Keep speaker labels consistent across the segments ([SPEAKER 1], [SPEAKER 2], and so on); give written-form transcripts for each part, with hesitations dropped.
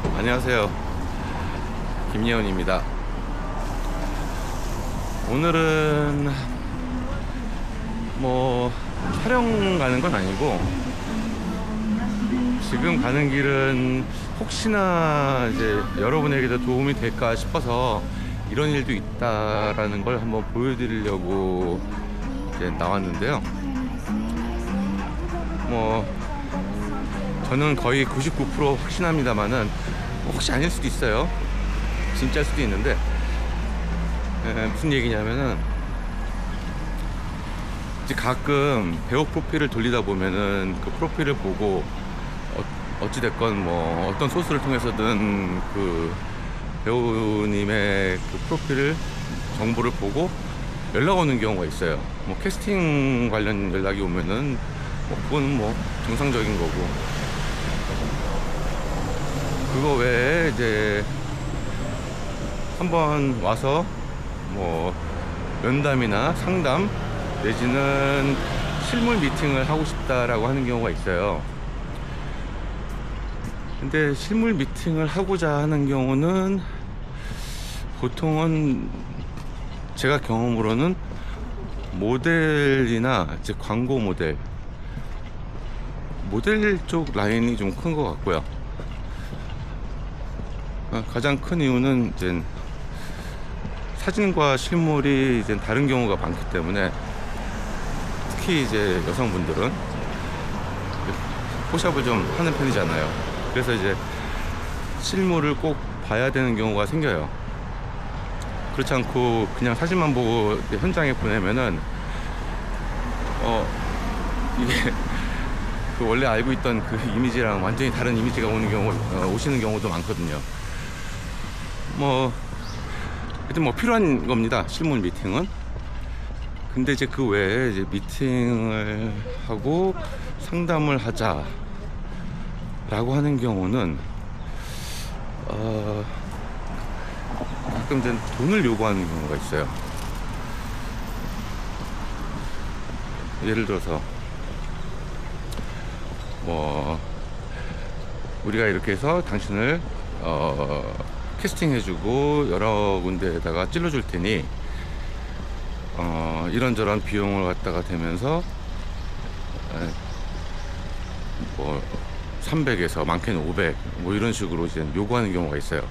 [SPEAKER 1] 안녕하세요. 김예원입니다. 오늘은 뭐 촬영 가는 건 아니고 지금 가는 길은 혹시나 이제 여러분에게도 도움이 될까 싶어서 이런 일도 있다라는 걸 한번 보여드리려고 이제 나왔는데요. 뭐 저는 거의 99% 확신합니다만은 혹시 아닐 수도 있어요. 진짜일 수도 있는데 무슨 얘기냐면은 이제 가끔 배우 프로필을 돌리다 보면은 그 프로필을 보고 어찌됐건 뭐 어떤 소스를 통해서든 그 배우님의 그 프로필을 정보를 보고 연락 오는 경우가 있어요. 뭐 캐스팅 관련 연락이 오면은 뭐 그건 뭐 정상적인 거고, 그거 외에 이제 한번 와서 뭐 면담이나 상담 내지는 실물 미팅을 하고 싶다라고 하는 경우가 있어요. 근데 실물 미팅을 하고자 하는 경우는 보통은 제가 경험으로는 모델이나 이제 광고 모델 쪽 라인이 좀 큰 것 같고요. 가장 큰 이유는 이제 사진과 실물이 이제 다른 경우가 많기 때문에, 특히 이제 여성분들은 포샵을 좀 하는 편이잖아요. 그래서 이제 실물을 꼭 봐야 되는 경우가 생겨요. 그렇지 않고 그냥 사진만 보고 현장에 보내면은 이게 그 원래 알고 있던 그 이미지랑 완전히 다른 이미지가 오시는 경우도 많거든요. 뭐 하여튼 뭐 필요한 겁니다, 실물 미팅은. 근데 이제 그 외에 이제 미팅을 하고 상담을 하자라고 하는 경우는 가끔 이제 돈을 요구하는 경우가 있어요. 예를 들어서 뭐 우리가 이렇게 해서 당신을 캐스팅해주고 여러 군데에다가 찔러줄 테니 이런저런 비용을 갖다가 대면서 뭐 300에서 많게는 500 뭐 이런 식으로 이제 요구하는 경우가 있어요.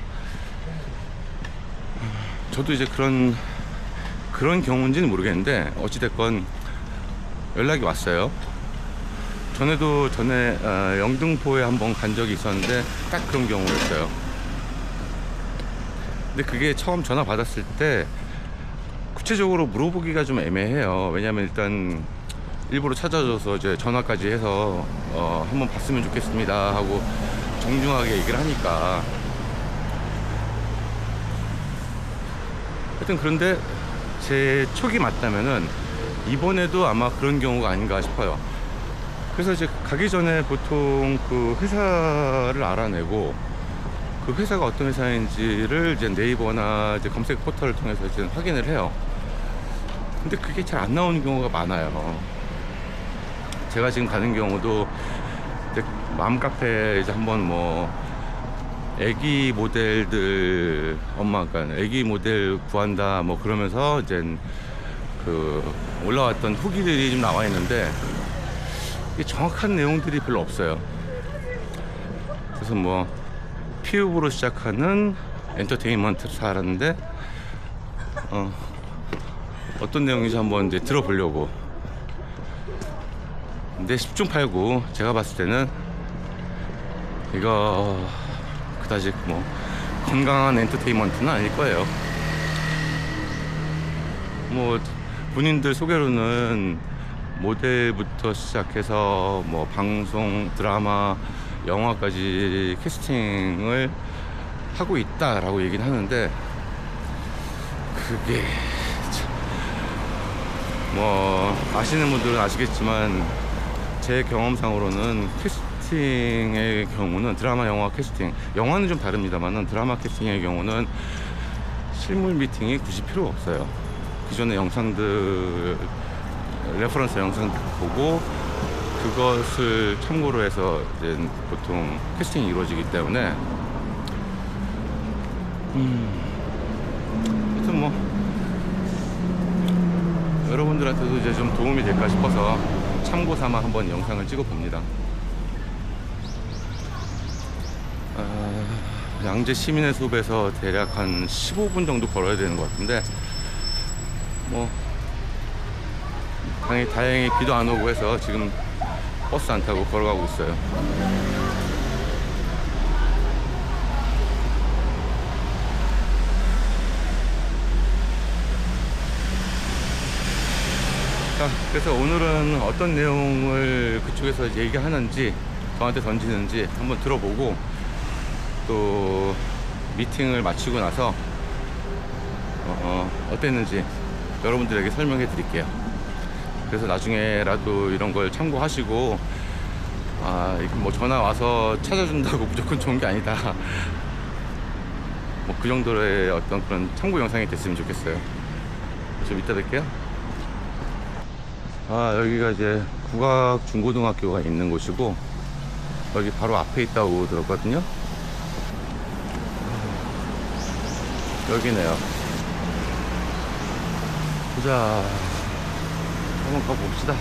[SPEAKER 1] 저도 이제 그런 경우인지는 모르겠는데 어찌됐건 연락이 왔어요. 전에 영등포에 한번 간 적이 있었는데 딱 그런 경우였어요. 근데 그게 처음 전화 받았을 때 구체적으로 물어보기가 좀 애매해요. 왜냐면 일단 일부러 찾아줘서 이제 전화까지 해서 한번 봤으면 좋겠습니다 하고 정중하게 얘기를 하니까, 하여튼 그런데 제 촉이 맞다면은 이번에도 아마 그런 경우가 아닌가 싶어요. 그래서 이제 가기 전에 보통 그 회사를 알아내고 그 회사가 어떤 회사인지를 이제 네이버나 이제 검색 포털을 통해서 이제 확인을 해요. 근데 그게 잘 안 나오는 경우가 많아요. 제가 지금 가는 경우도 이제 맘카페 이제 한번 뭐 애기 모델들 엄마가 애기 모델 구한다 뭐 그러면서 이제 그 올라왔던 후기들이 좀 나와 있는데 정확한 내용들이 별로 없어요. 그래서 뭐 피읍으로 시작하는 엔터테인먼트사라는데 어떤 내용인지 한번 이제 들어보려고. 근데 10중 8구 제가 봤을 때는 이거 그다지 뭐 건강한 엔터테인먼트는 아닐 거예요. 뭐 본인들 소개로는 모델부터 시작해서 뭐 방송, 드라마, 영화까지 캐스팅을 하고 있다라고 얘기는 하는데, 그게 뭐 아시는 분들은 아시겠지만 제 경험상으로는 캐스팅의 경우는 드라마, 영화 캐스팅, 영화는 좀 다릅니다만은 드라마 캐스팅의 경우는 실물 미팅이 굳이 필요가 없어요. 기존의 영상들, 레퍼런스 영상 보고 그것을 참고로 해서 이제 보통 캐스팅이 이루어지기 때문에 하여튼 뭐 여러분들한테도 이제 좀 도움이 될까 싶어서 참고 삼아 한번 영상을 찍어 봅니다. 양재 시민의 숲에서 대략 한 15분 정도 걸어야 되는 것 같은데, 뭐 다행히 비도 안 오고 해서 지금 버스 안 타고 걸어가고 있어요. 자, 그래서 오늘은 어떤 내용을 그쪽에서 이제 얘기하는지, 저한테 던지는지 한번 들어보고, 또 미팅을 마치고 나서 어땠는지 여러분들에게 설명해 드릴게요. 그래서 나중에라도 이런 걸 참고하시고, 뭐 전화 와서 찾아준다고 무조건 좋은 게 아니다, 뭐 그 정도의 어떤 그런 참고 영상이 됐으면 좋겠어요. 좀 이따 뵐게요. 여기가 이제 국악중고등학교가 있는 곳이고, 여기 바로 앞에 있다고 들었거든요. 여기네요. 보자. 한번 가봅시다.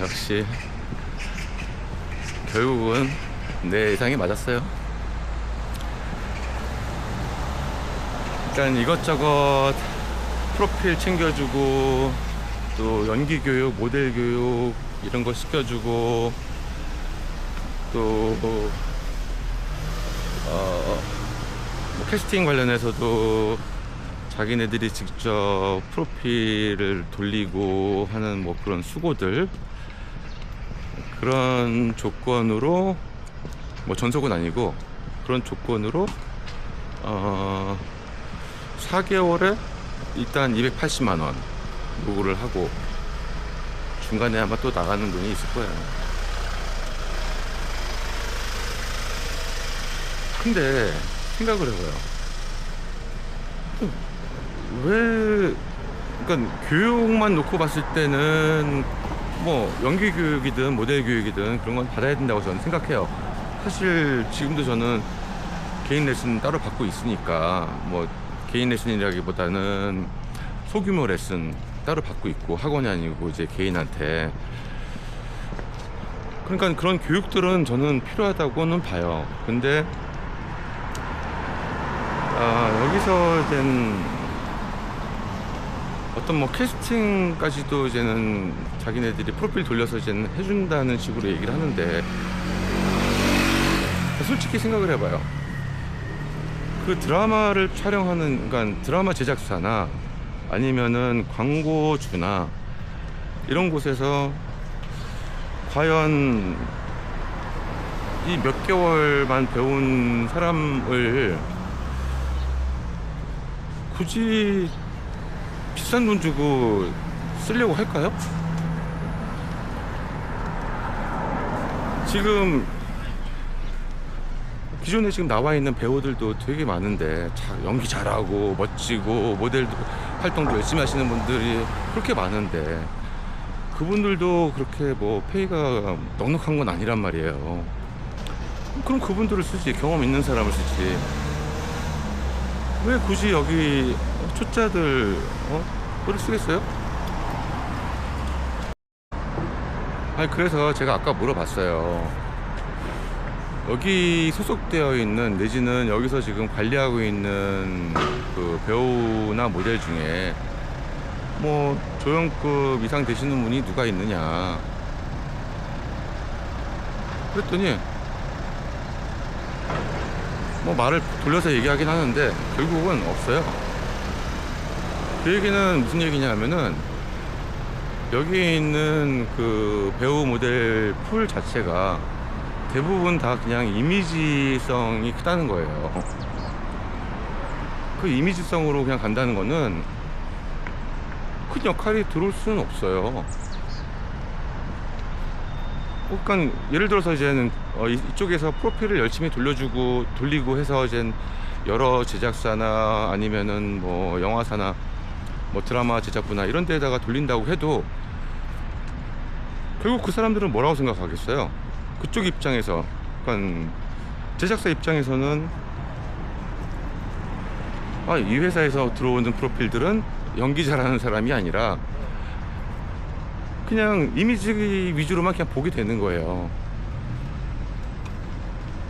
[SPEAKER 1] 역시 결국은 내 예상이 맞았어요. 일단 이것저것 프로필 챙겨주고, 또 연기 교육, 모델 교육 이런 거 시켜주고, 또 뭐 캐스팅 관련해서도 자기네들이 직접 프로필을 돌리고 하는 뭐 그런 수고들, 그런 조건으로, 뭐 전속은 아니고 그런 조건으로 4개월에 일단 280만 원 요구를 하고, 중간에 아마 또 나가는 돈이 있을 거예요. 근데 생각을 해봐요. 그러니까 교육만 놓고 봤을 때는 뭐 연기 교육이든 모델 교육이든 그런 건 받아야 된다고 저는 생각해요. 사실 지금도 저는 개인 레슨 따로 받고 있으니까, 뭐 개인 레슨이라기보다는 소규모 레슨 따로 받고 있고, 학원이 아니고 이제 개인한테. 그러니까 그런 교육들은 저는 필요하다고는 봐요. 근데 여기서 이제는 어떤 뭐 캐스팅까지도 이제는 자기네들이 프로필 돌려서 이제는 해준다는 식으로 얘기를 하는데, 솔직히 생각을 해봐요. 그 드라마를 촬영하는, 그러니까 드라마 제작사나 아니면은 광고주나 이런 곳에서 과연 이 몇 개월만 배운 사람을 굳이 비싼 돈 주고 쓰려고 할까요? 지금 기존에 지금 나와 있는 배우들도 되게 많은데, 연기 잘하고 멋지고 모델도 활동도 열심히 하시는 분들이 그렇게 많은데, 그분들도 그렇게 뭐 페이가 넉넉한 건 아니란 말이에요. 그럼 그분들을 쓰지, 경험 있는 사람을 쓰지. 왜 굳이 여기 초짜들 를 쓰겠어요? 그래서 제가 아까 물어봤어요. 여기 소속되어 있는, 내지는 여기서 지금 관리하고 있는 그 배우나 모델 중에 뭐 조연급 이상 되시는 분이 누가 있느냐 그랬더니, 뭐 말을 돌려서 얘기하긴 하는데 결국은 없어요. 그 얘기는 무슨 얘기냐면은, 여기 있는 그 배우 모델 풀 자체가 대부분 다 그냥 이미지성이 크다는 거예요. 그 이미지성으로 그냥 간다는 거는 큰 역할이 들어올 수는 없어요. 그러니까 예를 들어서 이제는 이쪽에서 프로필을 열심히 돌리고 해서 이제 여러 제작사나 아니면은 뭐 영화사나 뭐 드라마 제작부나 이런 데다가 돌린다고 해도 결국 그 사람들은 뭐라고 생각하겠어요? 그쪽 입장에서, 그러니까 제작사 입장에서는 이 회사에서 들어오는 프로필들은 연기 잘하는 사람이 아니라 그냥 이미지 위주로만 그냥 보게 되는 거예요.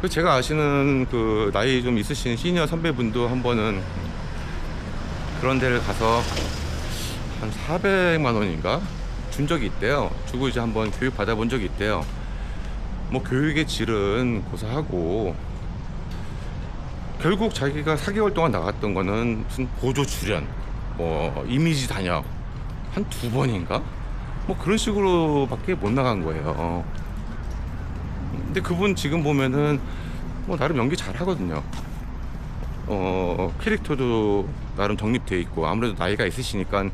[SPEAKER 1] 제가 아시는 그 나이 좀 있으신 시니어 선배분도 한 번은 그런 데를 가서 한 400만 원인가 준 적이 있대요. 주고 이제 한번 교육 받아본 적이 있대요. 뭐 교육의 질은 고사하고, 결국 자기가 4개월 동안 나갔던 거는 무슨 보조 출연, 뭐 이미지 단역 한 2번인가 뭐 그런 식으로 밖에 못 나간 거예요. 근데 그분 지금 보면은 뭐 나름 연기 잘 하거든요. 캐릭터도 나름 정립되어 있고, 아무래도 나이가 있으시니까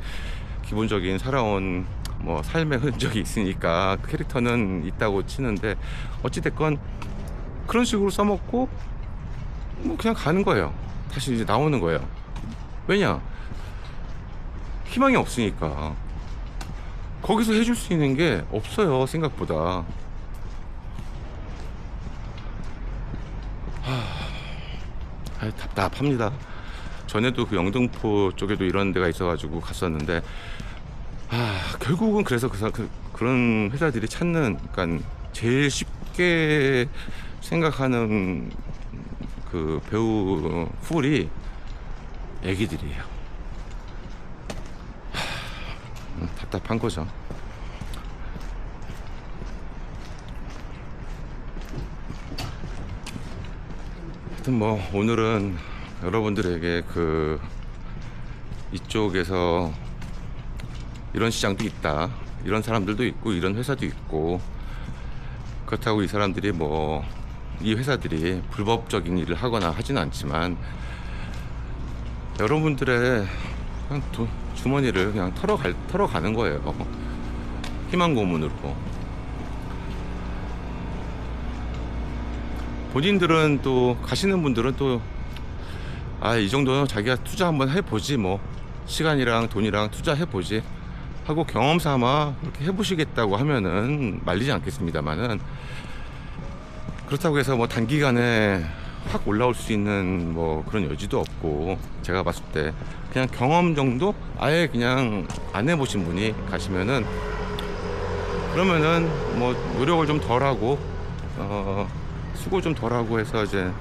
[SPEAKER 1] 기본적인 살아온 뭐 삶의 흔적이 있으니까 그 캐릭터는 있다고 치는데, 어찌됐건 그런 식으로 써먹고 뭐 그냥 가는 거예요. 다시 이제 나오는 거예요. 왜냐? 희망이 없으니까. 거기서 해줄 수 있는 게 없어요, 생각보다. 답답합니다. 전에도 그 영등포 쪽에도 이런 데가 있어가지고 갔었는데, 결국은 그래서 그런 회사들이 찾는, 그러니까 제일 쉽게 생각하는 그 배우 풀이 애기들이에요. 답답한 거죠. 하여튼 뭐 오늘은 여러분들에게 그 이쪽에서 이런 시장도 있다, 이런 사람들도 있고, 이런 회사도 있고, 그렇다고 이 사람들이 뭐 이 회사들이 불법적인 일을 하거나 하지는 않지만 여러분들의 그냥 주머니를 그냥 털어가는 거예요. 희망 고문으로. 본인들은 또, 가시는 분들은 또 이 정도는 자기가 투자 한번 해보지, 뭐 시간이랑 돈이랑 투자해보지 하고 경험 삼아 그렇게 해보시겠다고 하면은 말리지 않겠습니다만은, 그렇다고 해서 뭐 단기간에 확 올라올 수 있는 뭐 그런 여지도 없고, 제가 봤을 때 그냥 경험 정도 아예 그냥 안 해보신 분이 가시면은, 그러면은 뭐 노력을 좀 덜하고 수고 좀 덜하고 해서 이제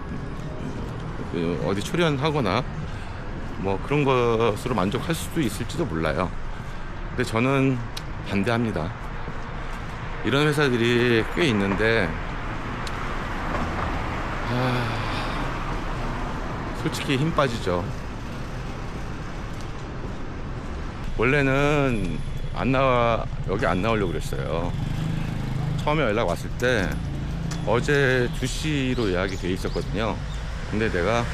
[SPEAKER 1] 어디 출연하거나 뭐 그런 것으로 만족할 수도 있을지도 몰라요. 근데 저는 반대합니다. 이런 회사들이 꽤 있는데 솔직히 힘 빠지죠. 원래는 여기 안 나오려고 그랬어요. 처음에 연락 왔을 때 어제 2시로 예약이 돼 있었거든요. 근데 내가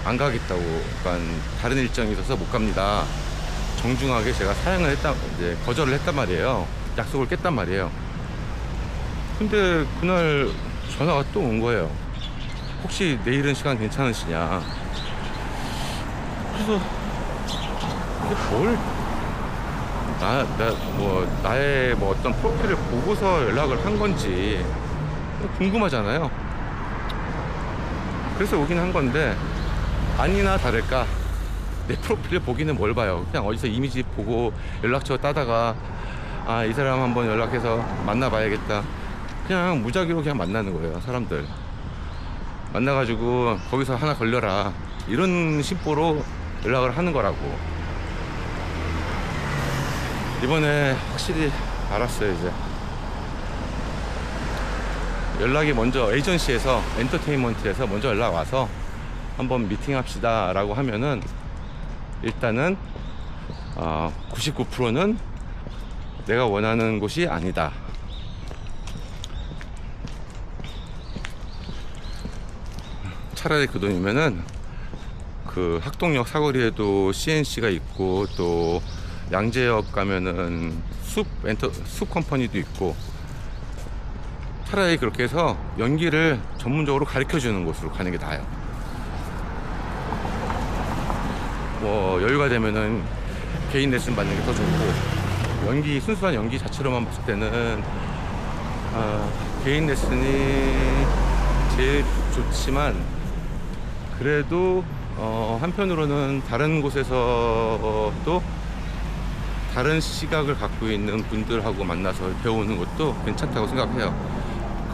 [SPEAKER 1] 안 가겠다고, 그러니까 다른 일정이 있어서 못 갑니다, 정중하게 제가 이제 거절을 했단 말이에요. 약속을 깼단 말이에요. 근데 그날 전화가 또 온 거예요. 혹시 내일은 시간 괜찮으시냐. 그래서 이게 나의 뭐 어떤 프로필을 보고서 연락을 한 건지 궁금하잖아요. 그래서 오긴 한 건데, 아니나 다를까 내 프로필을 보기는 뭘 봐요. 그냥 어디서 이미지 보고 연락처 따다가 이 사람 한번 연락해서 만나봐야겠다, 그냥 무작위로 그냥 만나는 거예요. 사람들 만나가지고 거기서 하나 걸려라, 이런 심보로 연락을 하는 거라고. 이번에 확실히 알았어요. 이제 연락이 먼저 에이전시에서, 엔터테인먼트에서 먼저 연락 와서 한번 미팅합시다 라고 하면은, 일단은 99%는 내가 원하는 곳이 아니다. 차라리 그 돈이면은 그 학동역 사거리에도 CNC가 있고, 또 양재역 가면은 숲 컴퍼니도 있고, 차라리 그렇게 해서 연기를 전문적으로 가르쳐 주는 곳으로 가는 게 나아요. 뭐 여유가 되면은 개인 레슨 받는 게 더 좋고, 연기, 순수한 연기 자체로만 봤을 때는 개인 레슨이 제일 좋지만, 그래도 한편으로는 다른 곳에서 또 다른 시각을 갖고 있는 분들하고 만나서 배우는 것도 괜찮다고 생각해요.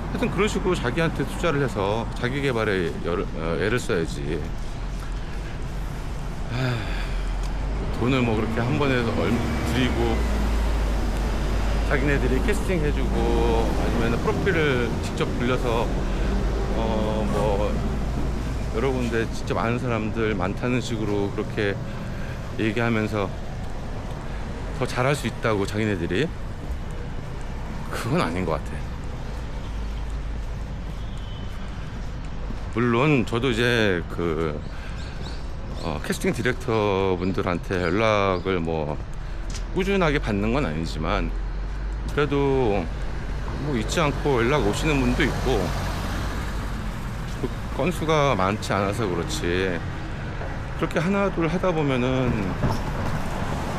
[SPEAKER 1] 하여튼 그런 식으로 자기한테 투자를 해서 자기 개발에 애를 써야지. 돈을 뭐 그렇게 한 번에 들이고 자기네들이 캐스팅 해주고 아니면 프로필을 직접 불려서 뭐 여러 군데 직접 아는 사람들 많다는 식으로 그렇게 얘기하면서 더 잘할 수 있다고 자기네들이, 그건 아닌 것 같아. 물론 저도 이제 그 캐스팅 디렉터 분들한테 연락을 뭐 꾸준하게 받는 건 아니지만, 그래도 뭐 잊지 않고 연락 오시는 분도 있고, 그 건수가 많지 않아서 그렇지 그렇게 하나 둘 하다 보면은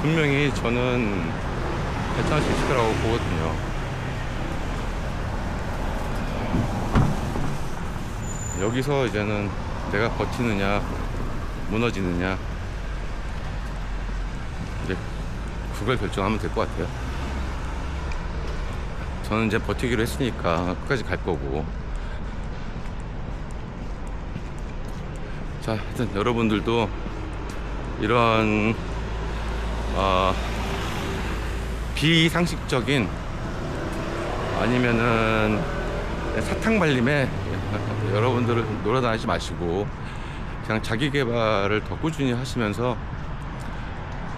[SPEAKER 1] 분명히 저는 괜찮을 수 있을 거라고 보거든요. 여기서 이제는 내가 버티느냐 무너지느냐, 이제 그걸 결정하면 될 것 같아요. 저는 이제 버티기로 했으니까 끝까지 갈 거고. 자, 하여튼 여러분들도 이런 비상식적인 아니면은 사탕 발림에 여러분들은 놀아다니지 마시고 그냥 자기 개발을 더 꾸준히 하시면서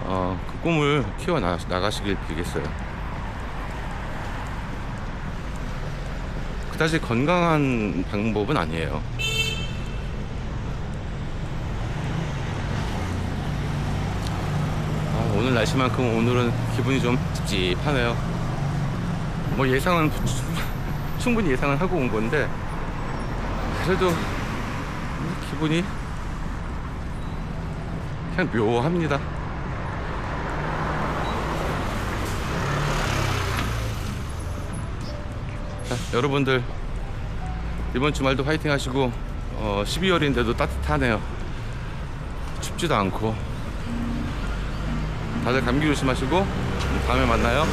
[SPEAKER 1] 그 꿈을 키워 나가시길 빌겠어요. 그다지 건강한 방법은 아니에요. 오늘 날씨만큼 오늘은 기분이 좀 찝찝하네요. 뭐 예상은 충분히 예상을 하고 온 건데, 그래도 기분이 그냥 묘합니다. 자, 여러분들 이번 주말도 화이팅 하시고 12월인데도 따뜻하네요. 춥지도 않고. 다들 감기 조심하시고 다음에 만나요.